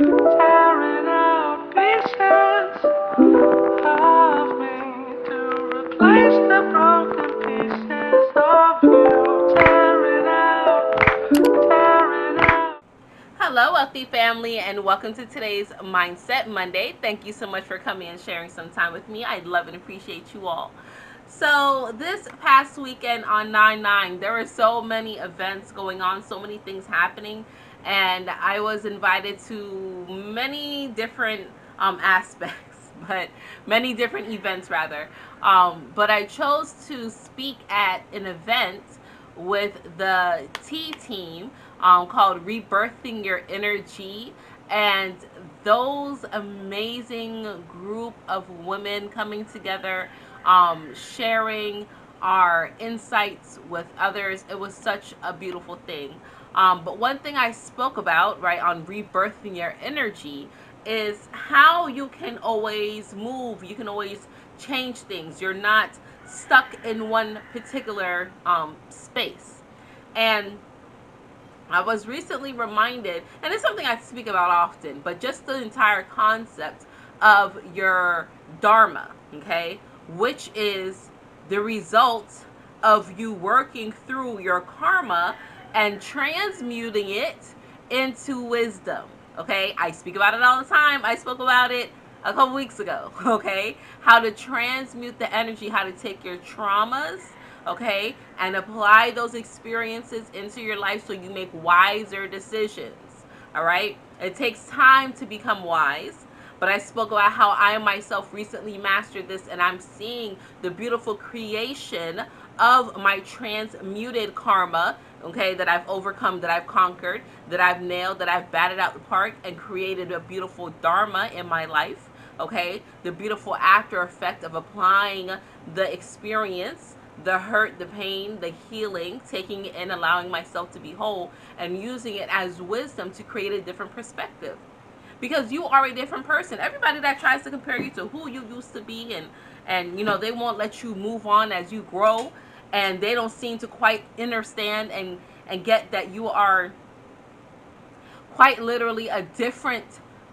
tearing out pieces of me to replace the broken pieces of you. Tearing out. Hello, wealthy family, and welcome to today's Mindset Monday. Thank you so much for coming and sharing some time with me. I love and appreciate you all. So this past weekend on 9/9, there were so many events going on, so many things happening, and I was invited to many different aspects, but many different events rather. But I chose to speak at an event with the T team called Rebirthing Your Energy, and those amazing group of women coming together, sharing our insights with others. It was such a beautiful thing. But one thing I spoke about, right, on rebirthing your energy is how you can always move, you can always change things. You're not stuck in one particular space. And I was recently reminded, and it's something I speak about often, but just the entire concept of your Dharma, okay, which is the result of you working through your karma and transmuting it into wisdom, okay? I speak about it all the time. I spoke about it a couple weeks ago, okay? How to transmute the energy, how to take your traumas, okay, and apply those experiences into your life so you make wiser decisions. All right, it takes time to become wise, but I spoke about how I myself recently mastered this, and I'm seeing the beautiful creation of my transmuted karma, okay, that I've overcome, that I've conquered, that I've nailed, that I've batted out the park and created a beautiful Dharma in my life. Okay, the beautiful after effect of applying the experience, the hurt, the pain, the healing, taking it in, allowing myself to be whole, and using it as wisdom to create a different perspective. Because you are a different person. Everybody that tries to compare you to who you used to be, and you know, they won't let you move on as you grow, and they don't seem to quite understand and get that you are quite literally a different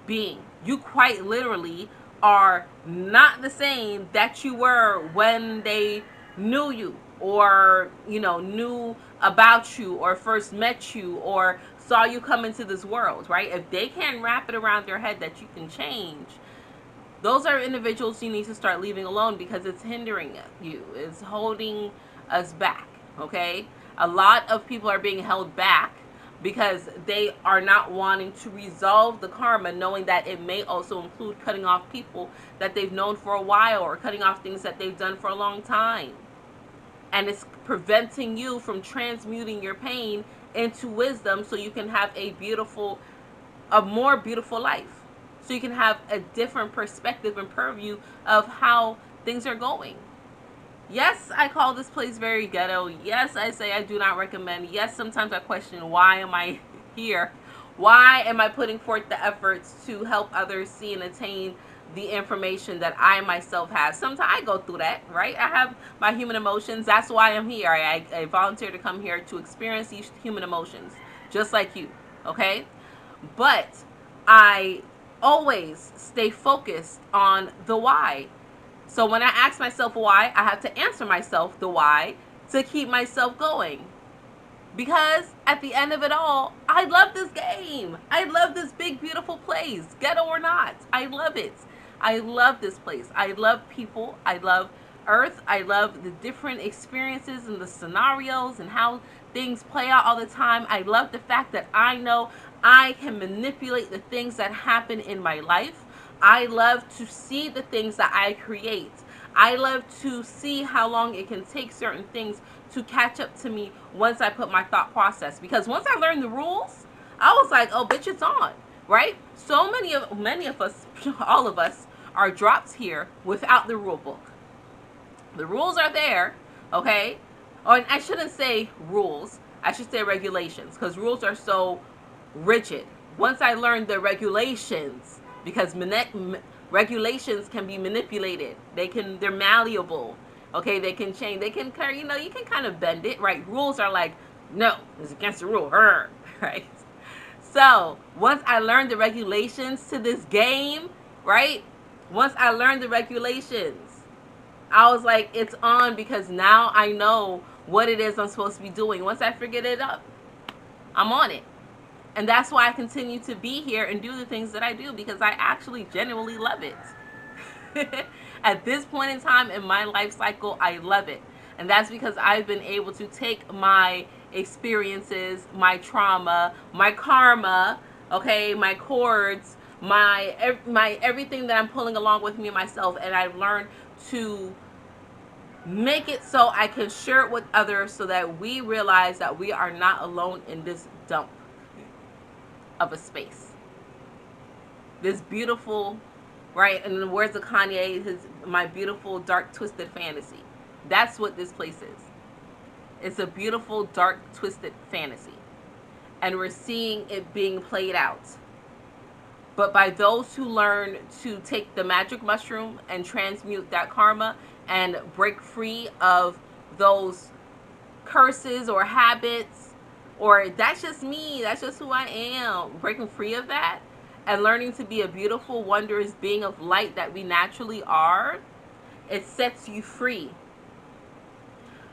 being. You quite literally are not the same that you were when they knew you, or you know, knew about you, or first met you, or saw you come into this world, right? If they can't wrap it around their head that you can change, those are individuals you need to start leaving alone, because it's hindering you, it's holding us back. Okay, a lot of people are being held back because they are not wanting to resolve the karma, knowing that it may also include cutting off people that they've known for a while, or cutting off things that they've done for a long time, and it's preventing you from transmuting your pain into wisdom so you can have a more beautiful life, so you can have a different perspective and purview of how things are going. Yes, I call this place very ghetto. Yes, I say I do not recommend. Yes, sometimes I question, why am I here? Why am I putting forth the efforts to help others see and attain the information that I myself have? Sometimes I go through that, right? I have my human emotions. That's why I'm here. I volunteer to come here to experience these human emotions, just like you, okay? But I always stay focused on the why. So when I ask myself why, I have to answer myself the why to keep myself going. Because at the end of it all, I love this game. I love this big, beautiful place, ghetto or not. I love it. I love this place. I love people. I love Earth. I love the different experiences and the scenarios and how things play out all the time. I love the fact that I know I can manipulate the things that happen in my life. I love to see the things that I create. I love to see how long it can take certain things to catch up to me once I put my thought process. Because once I learned the rules, I was like, oh, bitch, it's on, right? So many of us, all of us, are dropped here without the rule book. The rules are there, okay? Or I shouldn't say rules. I should say regulations, because rules are so rigid. Once I learned the regulations, because regulations can be manipulated. They're malleable. Okay, they can change. They can, you know, you can kind of bend it, right? Rules are like, no, it's against the rule, right? So once I learned the regulations to this game, right? Once I learned the regulations, I was like, it's on, because now I know what it is I'm supposed to be doing. Once I figured it up, I'm on it. And that's why I continue to be here and do the things that I do, because I actually genuinely love it. At this point in time in my life cycle, I love it. And that's because I've been able to take my experiences, my trauma, my karma, okay, my cords, my everything that I'm pulling along with me and myself, and I've learned to make it so I can share it with others, so that we realize that we are not alone in this dump of a space. This beautiful, right? And in the words of Kanye, my beautiful dark twisted fantasy. That's what this place is. It's a beautiful dark twisted fantasy, and we're seeing it being played out. But by those who learn to take the magic mushroom and transmute that karma and break free of those curses or habits, or that's just me, that's just who I am, breaking free of that and learning to be a beautiful, wondrous being of light that we naturally are, it sets you free.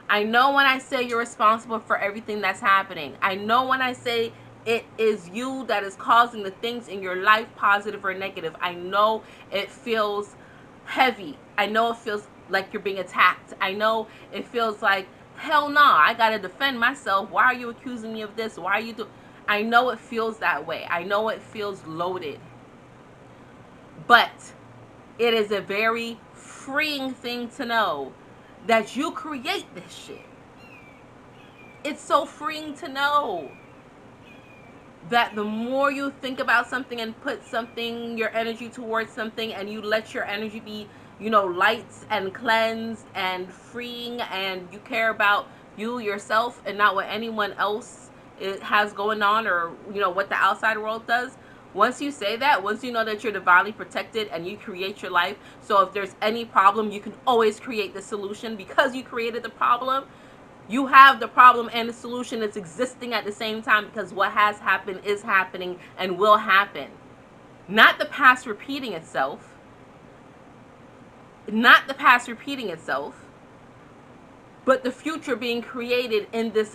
I know when I say you're responsible for everything that's happening. I know when I say it is you that is causing the things in your life, positive or negative. I know it feels heavy. I know it feels like you're being attacked. I know it feels like, hell no, I gotta defend myself. Why are you accusing me of this? Why are you doing? I know it feels that way. I know it feels loaded. But it is a very freeing thing to know that you create this shit. It's so freeing to know that the more you think about something and put something, your energy towards something, and you let your energy be, lights and cleansed and freeing, and you care about you, yourself, and not what anyone else has going on, or, what the outside world does. Once you say that, once you know that you're divinely protected and you create your life, so if there's any problem, you can always create the solution because you created the problem. You have the problem and the solution that's existing at the same time, because what has happened is happening and will happen. Not the past repeating itself. Not the past repeating itself, but the future being created in this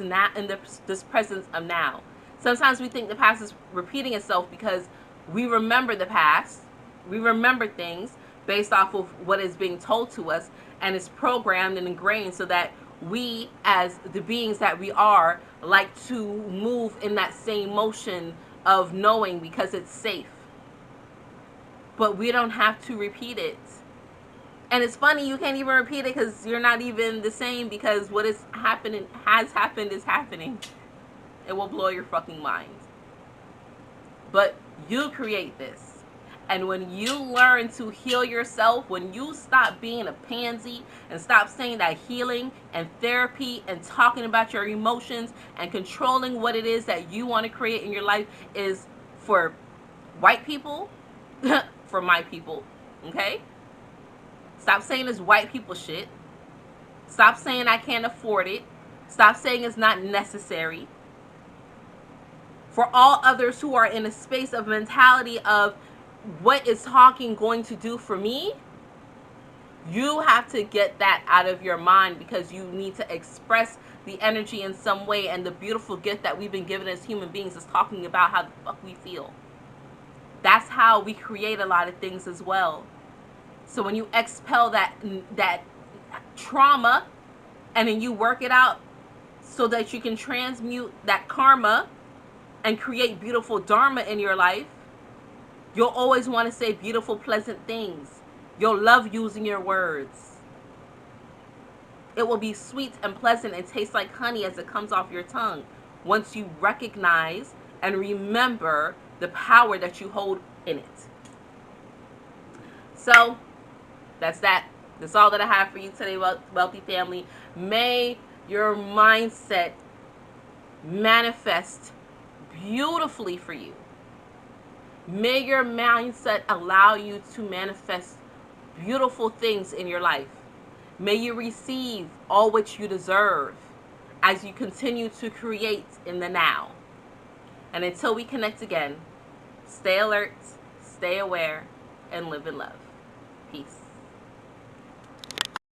this presence of now. Sometimes we think the past is repeating itself because we remember the past. We remember things based off of what is being told to us, and it's programmed and ingrained so that we, as the beings that we are, like to move in that same motion of knowing because it's safe. But we don't have to repeat it. And it's funny, you can't even repeat it because you're not even the same, because what is happening has happened is happening. It will blow your fucking mind. But you create this. And when you learn to heal yourself, when you stop being a pansy and stop saying that healing and therapy and talking about your emotions and controlling what it is that you want to create in your life is for white people, for my people, okay? Stop saying it's white people shit. Stop saying I can't afford it. Stop saying it's not necessary. For all others who are in a space of mentality of what is talking going to do for me, you have to get that out of your mind, because you need to express the energy in some way. And the beautiful gift that we've been given as human beings is talking about how the fuck we feel. That's how we create a lot of things as well. So when you expel that trauma, and then you work it out so that you can transmute that karma and create beautiful Dharma in your life, you'll always want to say beautiful, pleasant things. You'll love using your words. It will be sweet and pleasant and taste like honey as it comes off your tongue, once you recognize and remember the power that you hold in it. So that's that. That's all that I have for you today, wealthy family. May your mindset manifest beautifully for you. May your mindset allow you to manifest beautiful things in your life. May you receive all which you deserve as you continue to create in the now. And until we connect again, stay alert, stay aware, and live in love. Peace.